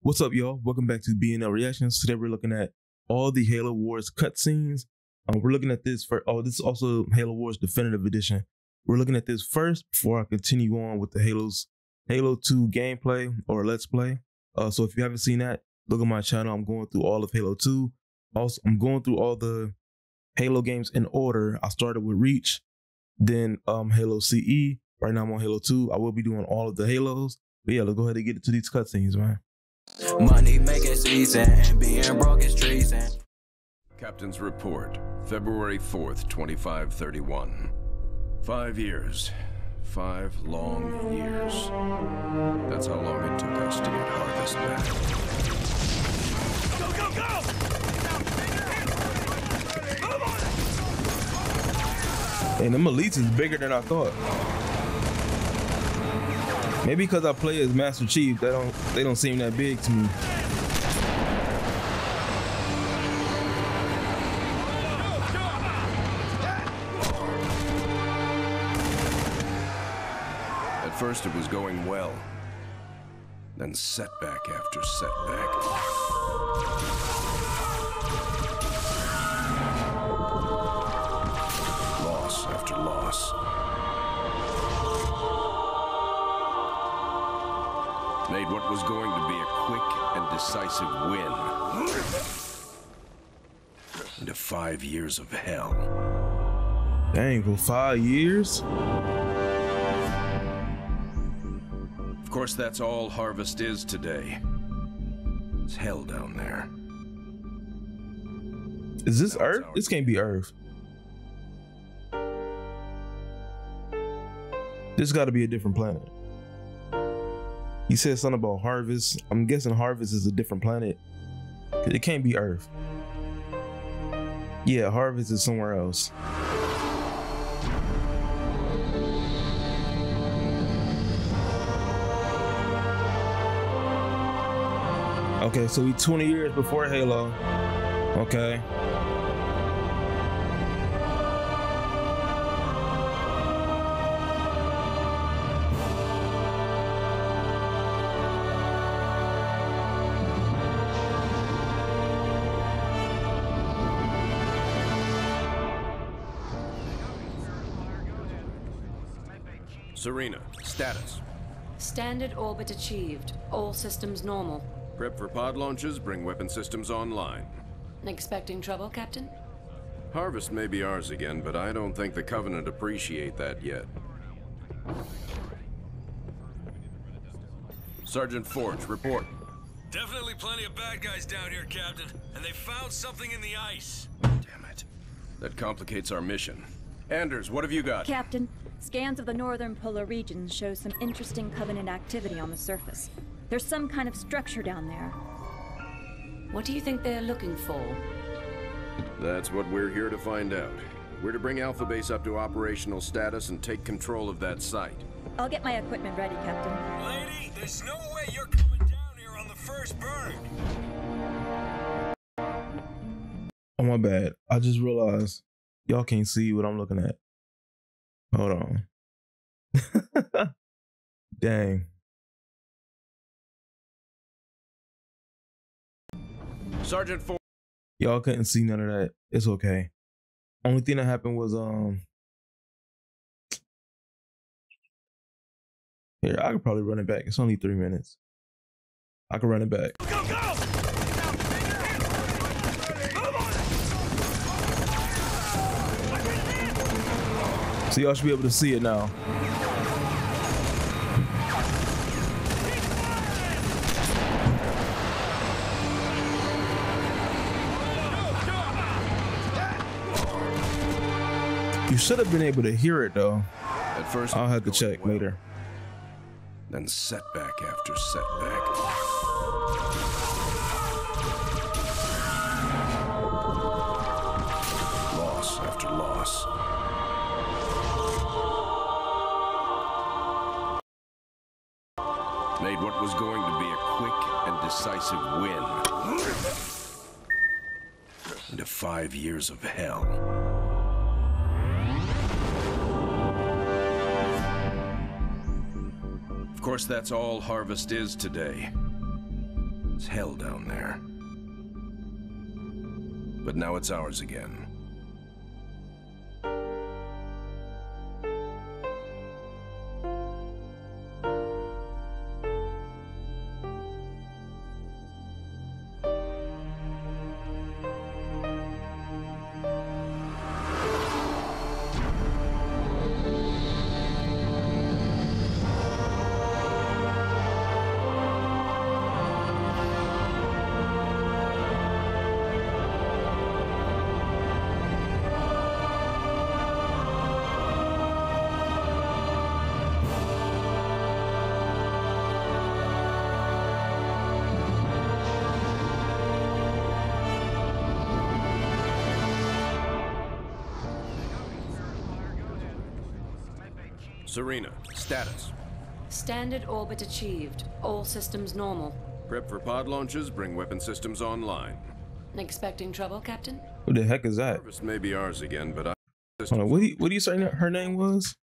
What's up, y'all? Welcome back to BNL Reactions. Today we're looking at all the Halo Wars cutscenes. We're looking at this for this is also Halo Wars Definitive Edition. We're looking at this first before I continue on with the Halo 2 gameplay or Let's Play. So if you haven't seen that, look at my channel. I'm going through all of Halo 2. Also, I'm going through all the Halo games in order. I started with Reach, then Halo CE. Right now I'm on Halo 2. I will be doing all of the Halos. But yeah, let's go ahead and get into these cutscenes, man. Money making season and being broke is treason. Captain's report, February 4th, 2531. 5 years. 5 long years. That's how long it took us to get Harvest back. Go, go, go! And them elites is bigger than I thought. Maybe because I play as Master Chief, they don't seem that big to me. At first it was going well. Then setback after setback. Loss after loss. Made what was going to be a quick and decisive win into 5 years of hell. Dang, for 5 years? Of course, that's all Harvest is today. It's hell down there. Is this Earth? This can't be Earth. This got to be a different planet. He said something about Harvest. I'm guessing Harvest is a different planet. It can't be Earth. Yeah, Harvest is somewhere else. Okay, so we 20 years before Halo. Okay. Serena, status. Standard orbit achieved. All systems normal. Prep for pod launches, bring weapon systems online. Expecting trouble, Captain? Harvest may be ours again, but I don't think the Covenant appreciate that yet. Sergeant Forge, report. Definitely plenty of bad guys down here, Captain. And they found something in the ice. Damn it. That complicates our mission. Anders, what have you got? Captain, scans of the northern polar regions show some interesting Covenant activity on the surface. There's some kind of structure down there. What do you think they're looking for? That's what we're here to find out. We're to bring Alpha Base up to operational status and take control of that site. I'll get my equipment ready, Captain. Lady, there's no way you're coming down here on the first burn. Oh, my bad. I just realized y'all can't see what I'm looking at. Hold on. Dang. Sergeant Forge. Y'all couldn't see none of that. It's okay. Only thing that happened was here, I could probably run it back. It's only 3 minutes. I can run it back. Go, go! So y'all should be able to see it now. You should have been able to hear it though. At first, I'll have to check later. Then setback after setback. Loss after loss. Made what was going to be a quick and decisive win into 5 years of hell. Of course, that's all Harvest is today. It's hell down there. But now it's ours again. Serena, status. Standard orbit achieved. All systems normal. Prep for pod launches, bring weapon systems online. Expecting trouble, Captain? Who the heck is that? Harvest may be ours again, but I... Hold on, what do you say her name was?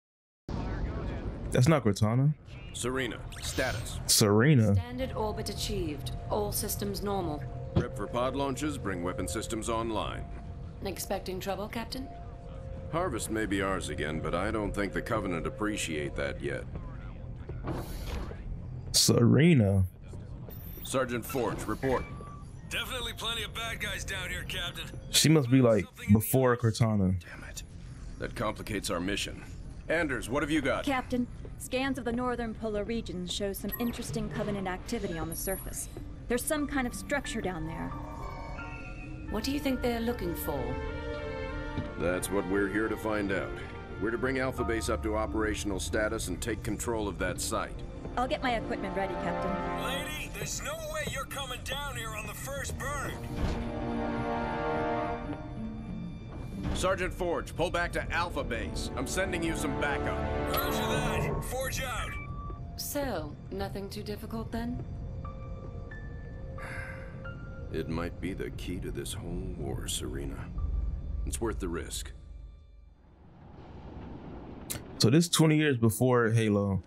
That's not Cortana. Serena, status. Serena. Standard orbit achieved. All systems normal. Prep for pod launches, bring weapon systems online. Expecting trouble, Captain? Harvest may be ours again, but I don't think the Covenant appreciate that yet. Serena. Sergeant Forge, report. Definitely plenty of bad guys down here, Captain. She must be like before Cortana. Damn it. That complicates our mission. Anders, what have you got? Captain, scans of the northern polar regions show some interesting Covenant activity on the surface. There's some kind of structure down there. What do you think they're looking for? That's what we're here to find out. We're to bring Alpha Base up to operational status and take control of that site. I'll get my equipment ready, Captain. Lady, there's no way you're coming down here on the first burn. Sergeant Forge, pull back to Alpha Base. I'm sending you some backup. Roger that. Forge out. So, nothing too difficult then? It might be the key to this whole war, Serena. It's worth the risk. So this 20 years before Halo.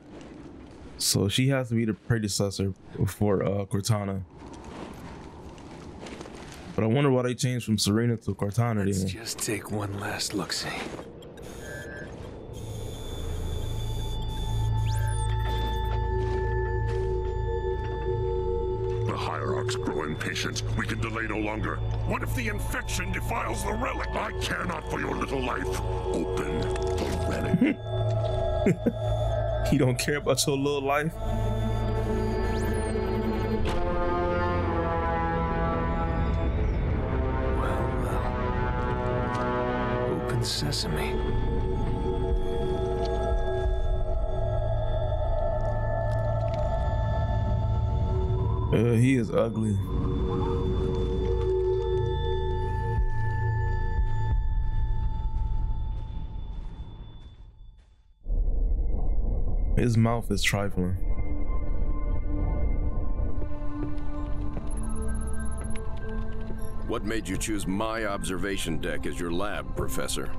So she has to be the predecessor before Cortana. But I wonder why they changed from Serena to Cortana. Let's just take one last look-see. The Hierarchs grow impatient. We can delay no longer. What if the infection defiles the relic? I care not for your little life. Open the relic. You don't care about your little life? Well. Open sesame. He is ugly. His mouth is trifling. What made you choose my observation deck as your lab, Professor?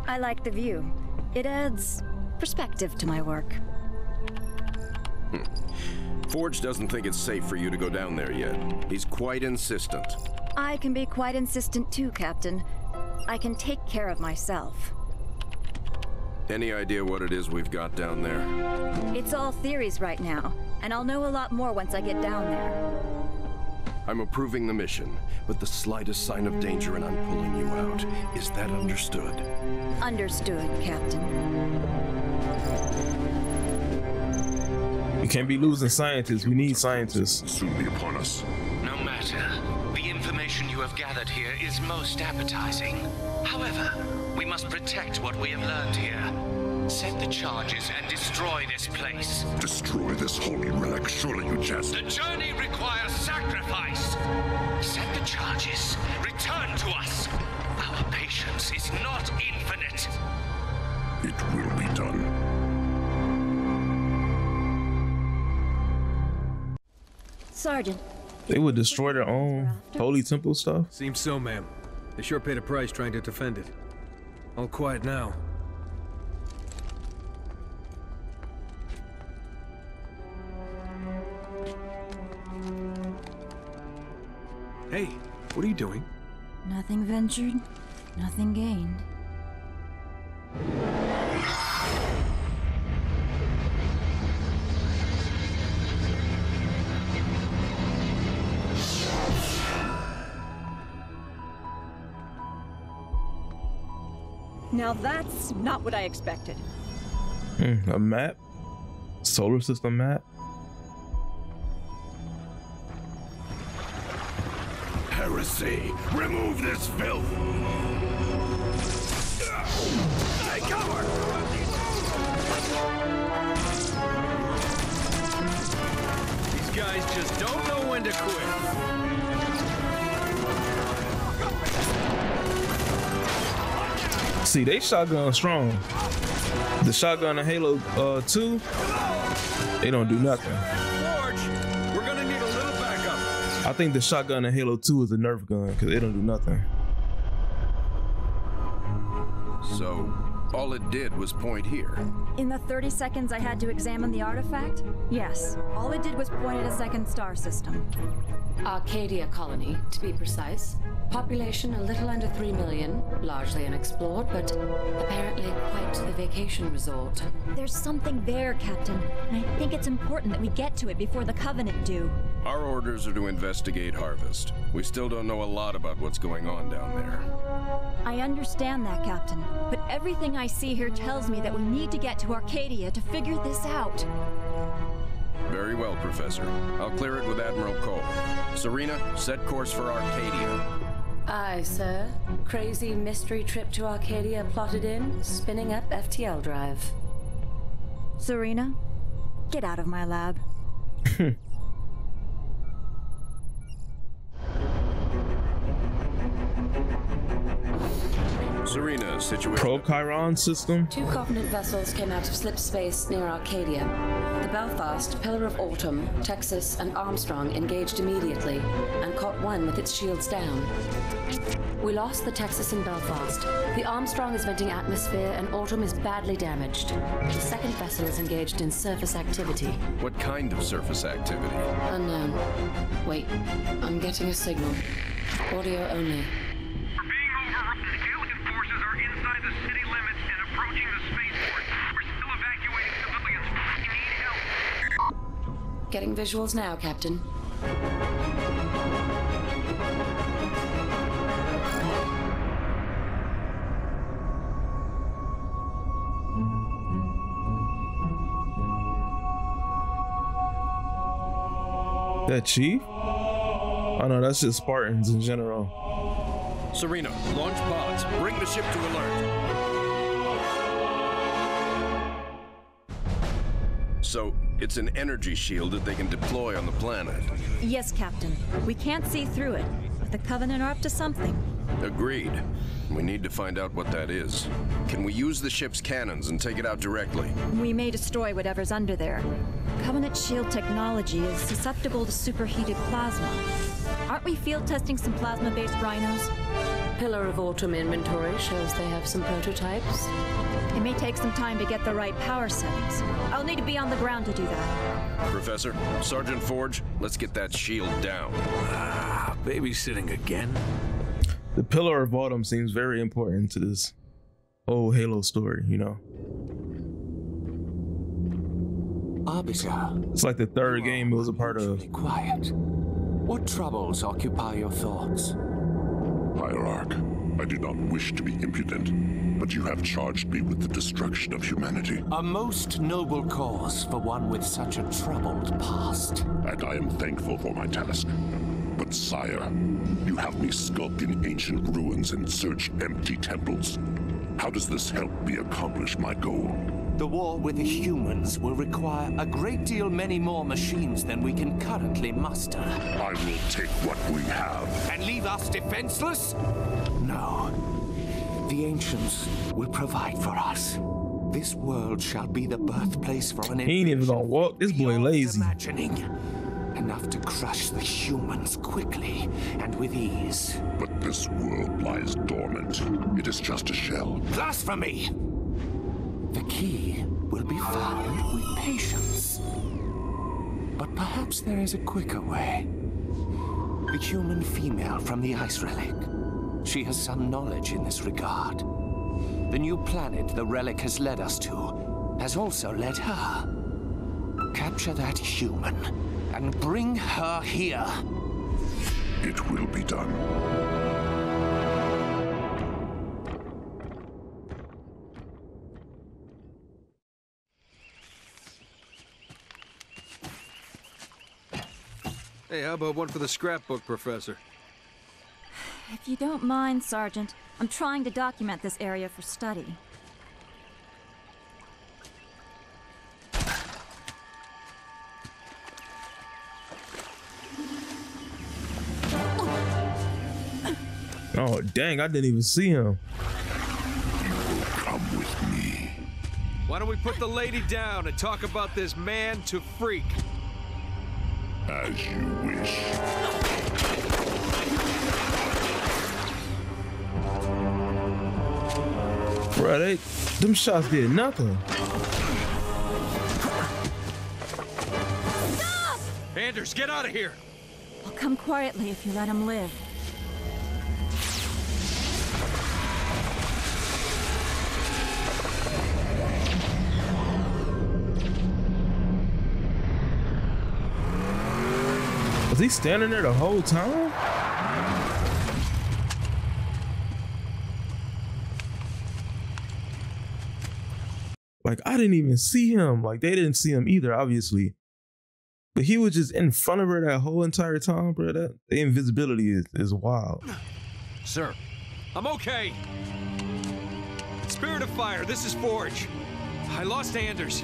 I like the view. It adds perspective to my work. Forge doesn't think it's safe for you to go down there yet. He's quite insistent. I can be quite insistent too, Captain. I can take care of myself. Any idea what it is we've got down there? It's all theories right now, and I'll know a lot more once I get down there. I'm approving the mission, but the slightest sign of danger and I'm pulling you out. Is that understood? Understood, Captain. We can't be losing scientists. We need scientists. Soon be upon us. No matter. The information you have gathered here is most appetizing. However, we must protect what we have learned here. Set the charges and destroy this place. Destroy this holy relic. Surely you jest. The journey requires sacrifice. Set the charges. Return to us. Our patience is not infinite. It will be done. Sergeant. They would destroy their own holy temple stuff. Seems so, ma'am. They sure paid a price trying to defend it. All quiet now. Hey, what are you doing? Nothing ventured, nothing gained. Now that's not what I expected. A map? Solar system map? Heresy! Remove this filth! Take cover! These guys just don't know when to quit. See, they shotgun strong. The shotgun in Halo 2, they don't do nothing. Forge, we're gonna need a little backup. I think the shotgun in Halo 2 is a Nerf gun because they don't do nothing. So, all it did was point here. In the 30 seconds I had to examine the artifact, yes, all it did was point at a second star system. Arcadia colony, to be precise. Population a little under 3 million, largely unexplored, but apparently quite the vacation resort. There's something there, Captain, and I think it's important that we get to it before the Covenant do. Our orders are to investigate Harvest. We still don't know a lot about what's going on down there. I understand that, Captain, but everything I see here tells me that we need to get to Arcadia to figure this out. Very well, Professor. I'll clear it with Admiral Cole. Serena, set course for Arcadia. Aye, sir. Crazy mystery trip to Arcadia plotted in, spinning up FTL drive. Serena, get out of my lab. Serena, situation. Pro-Chiron system? 2 Covenant vessels came out of slip space near Arcadia. The Belfast, Pillar of Autumn, Texas, and Armstrong engaged immediately and caught one with its shields down. We lost the Texas and Belfast. The Armstrong is venting atmosphere and Autumn is badly damaged. The second vessel is engaged in surface activity. What kind of surface activity? Unknown. Wait, I'm getting a signal. Audio only. Getting visuals now, Captain. That Chief? Oh no, that's just Spartans in general. Serena, launch pods. Bring the ship to alert. So, it's an energy shield that they can deploy on the planet. Yes, Captain. We can't see through it, but the Covenant are up to something. Agreed. We need to find out what that is. Can we use the ship's cannons and take it out directly? We may destroy whatever's under there. Covenant shield technology is susceptible to superheated plasma. Aren't we field testing some plasma-based rhinos? Pillar of Autumn inventory shows they have some prototypes. It may take some time to get the right power settings. I'll need to be on the ground to do that. Professor, Sergeant Forge, let's get that shield down. Babysitting again? The Pillar of Autumn seems very important to this whole Halo story, you know? Arbiter. It's like the third game it was a part of. Quiet. What troubles occupy your thoughts? Hierarch, I do not wish to be impudent, but you have charged me with the destruction of humanity. A most noble cause for one with such a troubled past. And I am thankful for my task. But sire, you have me skulk in ancient ruins and search empty temples. How does this help me accomplish my goal? The war with the humans will require a great deal many more machines than we can currently muster. I will take what we have. And leave us defenseless? No. The ancients will provide for us. This world shall be the birthplace for an He ain't even gonna walk. This boy lazy. Imagining. Enough to crush the humans quickly and with ease. But this world lies dormant. It is just a shell. Blasphemy! The key will be found with patience. But perhaps there is a quicker way. The human female from the ice relic. She has some knowledge in this regard. The new planet the relic has led us to has also led her. Capture that human and bring her here. It will be done. Hey, how about one for the scrapbook, Professor? If you don't mind, Sergeant, I'm trying to document this area for study. Oh, dang, I didn't even see him. You will come with me. Why don't we put the lady down and talk about this man to freak? As you wish. Bruh, them shots did nothing. Stop! Anders, get out of here! I'll come quietly if you let him live. Was he standing there the whole time? Like, I didn't even see him. Like, they didn't see him either, obviously. But he was just in front of her that whole entire time, bro. That the invisibility is wild. Sir, I'm okay. Spirit of Fire, this is Forge. I lost Anders.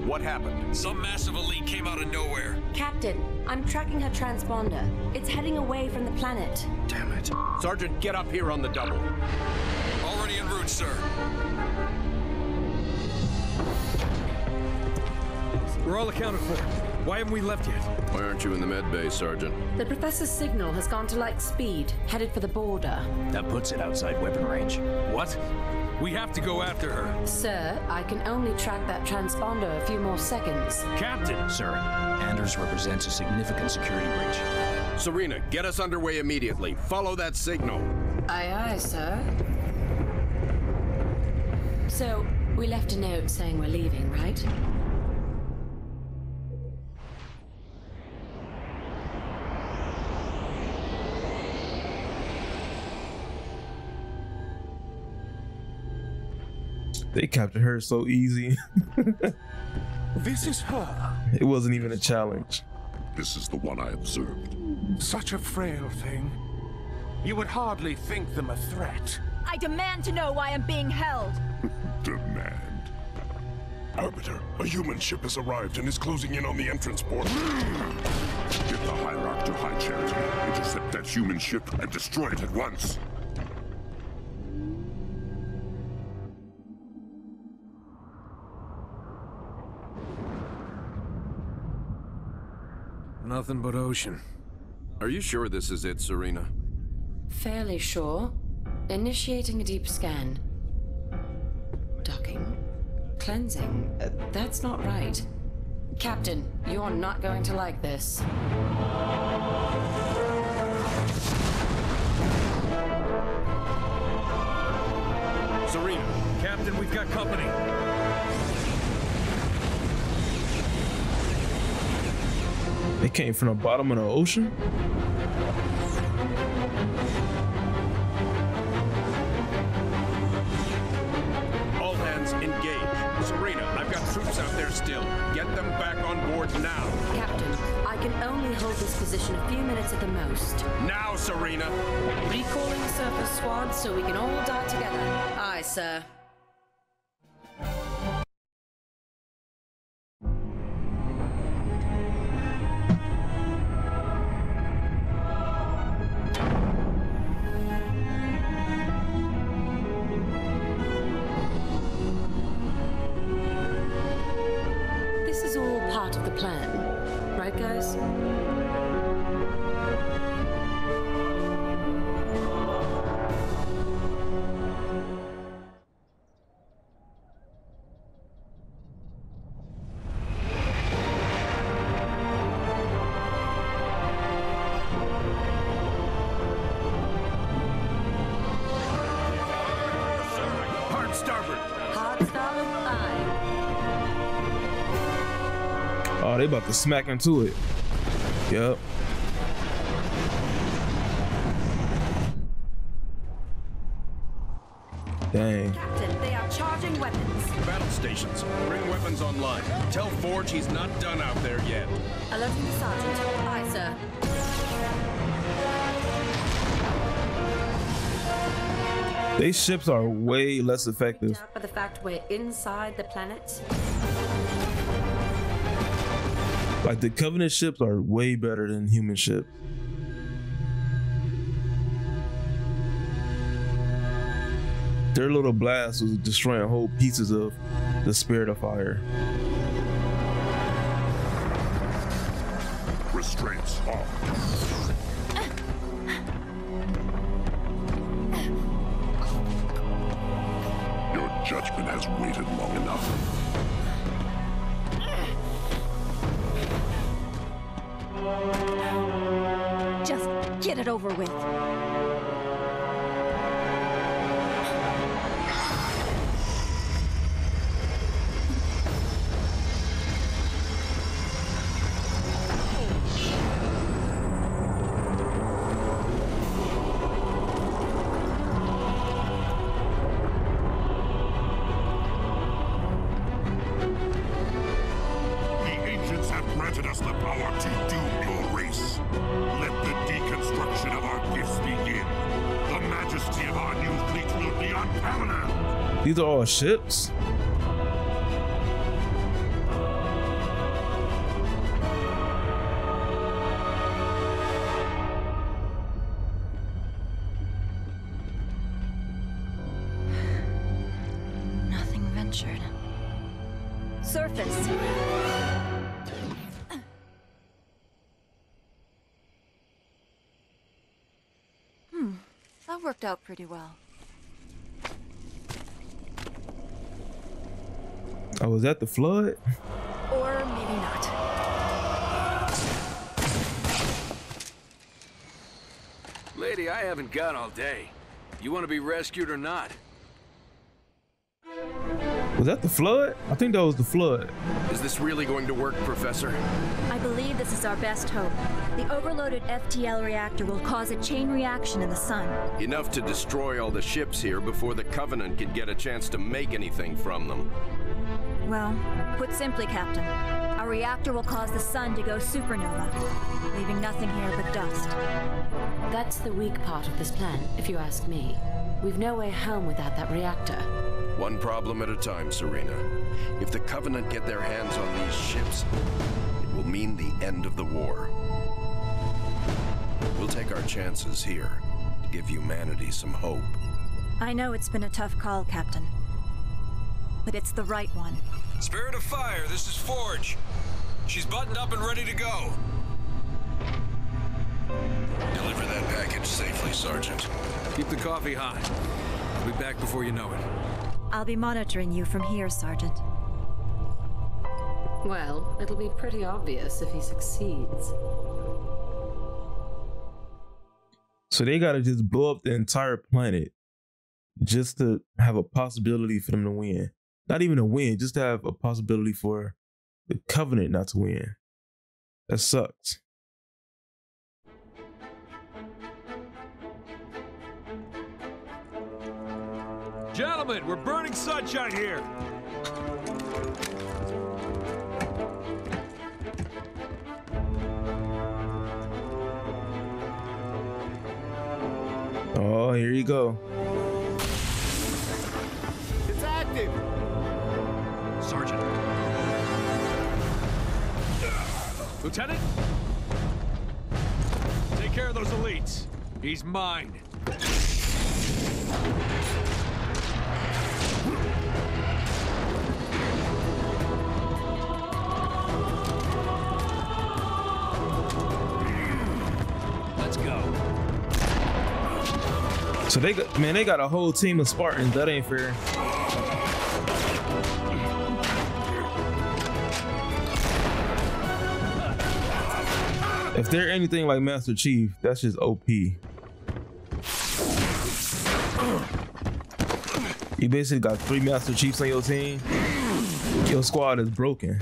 What happened? Some massive elite came out of nowhere. Captain, I'm tracking her transponder. It's heading away from the planet. Damn it. Sergeant, get up here on the double. Already en route, sir. We're all accounted for. Why haven't we left yet? Why aren't you in the med bay, Sergeant? The Professor's signal has gone to light speed, headed for the border. That puts it outside weapon range. What? We have to go after her. Sir, I can only track that transponder a few more seconds. Captain! Sir, Anders represents a significant security breach. Serena, get us underway immediately. Follow that signal. Aye, aye, sir. So, we left a note saying we're leaving, right? They captured her so easy. This is her. It wasn't even a challenge. This is the one I observed. Such a frail thing. You would hardly think them a threat. I demand to know why I'm being held. Demand. Arbiter, a human ship has arrived and is closing in on the entrance port. Get the Hierarch to High Charity, intercept that human ship, and destroy it at once. Nothing but ocean. Are you sure this is it, Serena? Fairly sure. Initiating a deep scan. Docking. Cleansing. That's not right. Captain, you're not going to like this. Serena, Captain, we've got company. They came from the bottom of the ocean? All hands engage. Serena, I've got troops out there still. Get them back on board now. Captain, I can only hold this position a few minutes at the most. Now, Serena! Recalling surface squad so we can all die together. Aye, sir. This is all part of the plan, right, guys? they about to smack into it. Yep. Dang. Captain, they are charging weapons. Battle stations, bring weapons online. Tell Forge he's not done out there yet. Alerting the sergeant. Aye, sir. These ships are way less effective. By the fact we're inside the planet. Like the Covenant ships are way better than human ships. Their little blast was destroying whole pieces of the Spirit of Fire. Restraints off. Your judgment has waited long enough. Just get it over with. These are all ships. Nothing ventured. Surface. That worked out pretty well. Oh, was that the flood? Or maybe not. Lady, I haven't got all day. You want to be rescued or not? Was that the flood? I think that was the flood. Is this really going to work, Professor? I believe this is our best hope. The overloaded FTL reactor will cause a chain reaction in the sun. Enough to destroy all the ships here before the Covenant can get a chance to make anything from them. Well, put simply, Captain, our reactor will cause the sun to go supernova, leaving nothing here but dust. That's the weak part of this plan, if you ask me. We've no way home without that reactor. One problem at a time, Serena. If the Covenant get their hands on these ships, it will mean the end of the war. We'll take our chances here to give humanity some hope. I know it's been a tough call, Captain, but it's the right one. Spirit of Fire, this is Forge. She's buttoned up and ready to go. Deliver that package safely, Sergeant. Keep the coffee hot. I'll be back before you know it. I'll be monitoring you from here, Sergeant. Well, it'll be pretty obvious if he succeeds. So they gotta just blow up the entire planet just to have a possibility for them to win. Not even a win, just to have a possibility for the Covenant not to win. That sucks. Gentlemen, we're burning sunshine here. Oh, here you go. It's active. Sergeant. Lieutenant? Take care of those elites. He's mine. Let's go. So they got a whole team of Spartans. That ain't fair. If they're anything like Master Chief, that's just OP. You basically got 3 Master Chiefs on your team. Your squad is broken.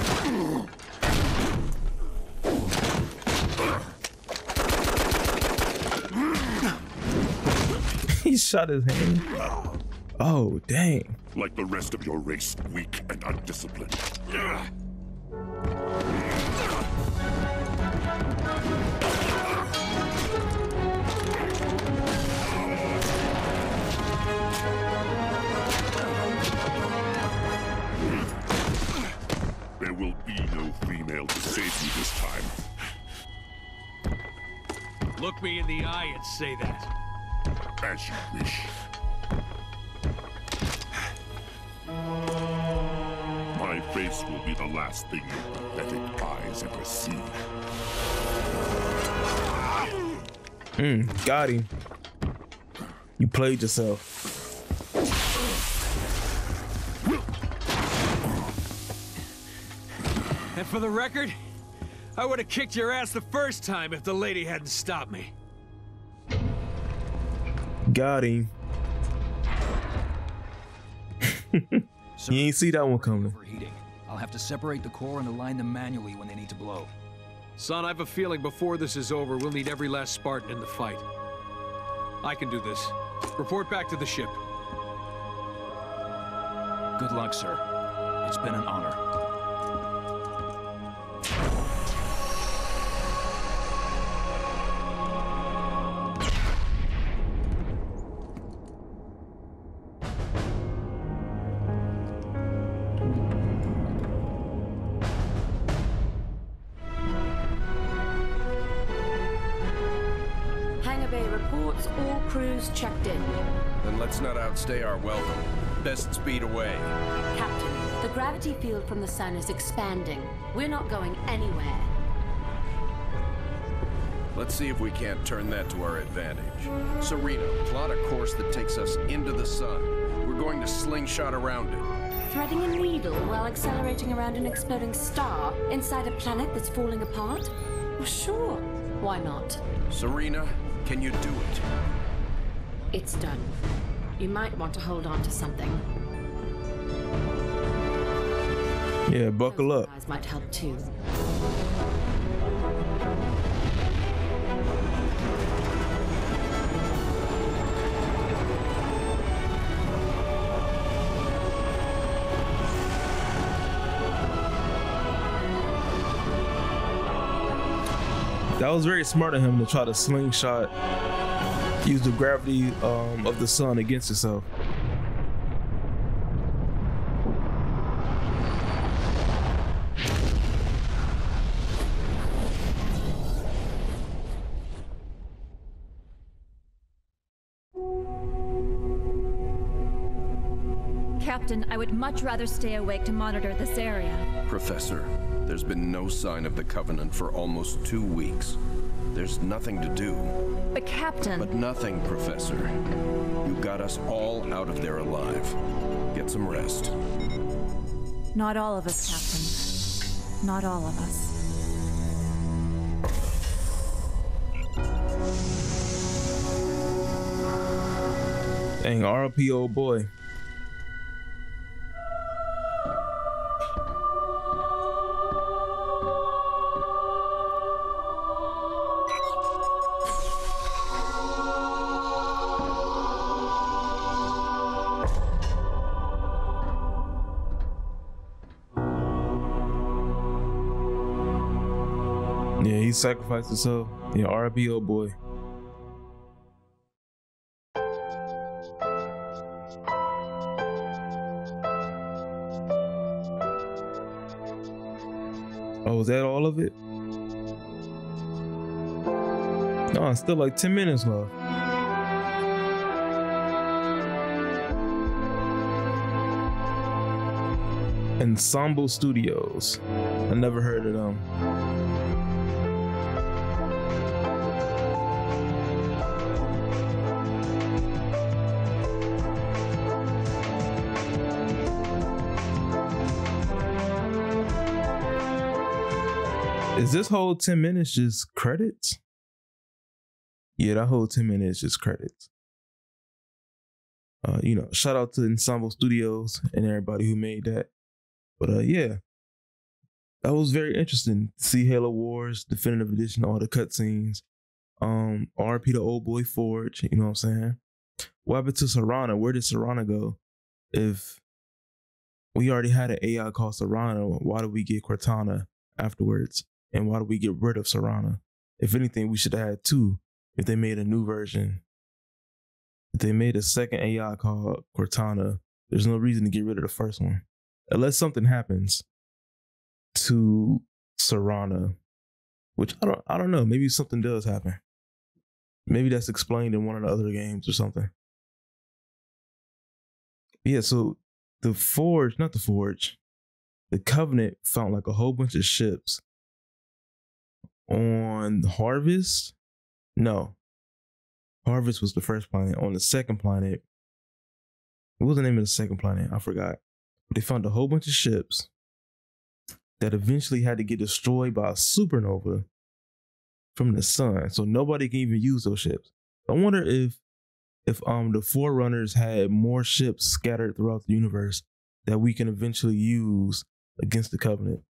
He shot his hand. Oh, dang. Like the rest of your race, weak and undisciplined. There will be no female to save you this time. Look me in the eye and say that. As you wish. My face will be the last thing your pathetic eyes ever see. Got him. You played yourself. And for the record, I would have kicked your ass the first time if the lady hadn't stopped me. Got him. Sir, You ain't see that one coming. overheating. I'll have to separate the core and align them manually when they need to blow. Son, I have a feeling before this is over, we'll need every last Spartan in the fight. I can do this. Report back to the ship. Good luck, sir. It's been an honor. Hangar Bay reports all crews checked in. Then let's not outstay our welcome. Best speed away. Captain, the gravity field from the sun is expanding. We're not going anywhere. Let's see if we can't turn that to our advantage. Serena, plot a course that takes us into the sun. We're going to slingshot around it. Threading a needle while accelerating around an exploding star inside a planet that's falling apart? Well, sure. Why not? Serena, can you do it? It's done. You might want to hold on to something. Yeah, buckle up. Eyes might help too. That was very smart of him to try to slingshot, use the gravity of the sun against itself. Captain, I would much rather stay awake to monitor this area. Professor, there's been no sign of the Covenant for almost 2 weeks. There's nothing to do. But Captain... But nothing, Professor. You got us all out of there alive. Get some rest. Not all of us, Captain. Not all of us. Dang, RP old boy. Yeah, he sacrificed himself. Yeah, RP old boy. Oh, is that all of it? No, it's still like 10 minutes left. Ensemble Studios. I never heard of them. Is this whole 10 minutes just credits? Yeah, that whole 10 minutes just credits. You know, shout out to Ensemble Studios and everybody who made that. But yeah, that was very interesting to see Halo Wars Definitive Edition, all the cutscenes. RP the old boy Forge, you know what I'm saying? What happened to Serana? Where did Serana go? If we already had an AI called Serana, why did we get Cortana afterwards? And why did we get rid of Serana? If anything, we should have had two if they made a new version. If they made a second AI called Cortana, there's no reason to get rid of the first one. Unless something happens to Serana, which I don't know. Maybe something does happen. Maybe that's explained in one of the other games or something. Yeah, so the Covenant found like a whole bunch of ships on Harvest. No, Harvest was the first planet. On the second planet, what was the name of the second planet? I forgot. But they found a whole bunch of ships that eventually had to get destroyed by a supernova from the sun. So nobody can even use those ships. I wonder if the Forerunners had more ships scattered throughout the universe that we can eventually use against the Covenant.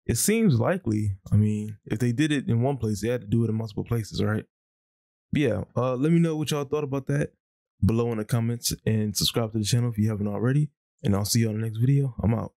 It seems likely. I mean, if they did it in one place, they had to do it in multiple places, right? But yeah, let me know what y'all thought about that below in the comments, and subscribe to the channel if you haven't already. And I'll see you on the next video. I'm out.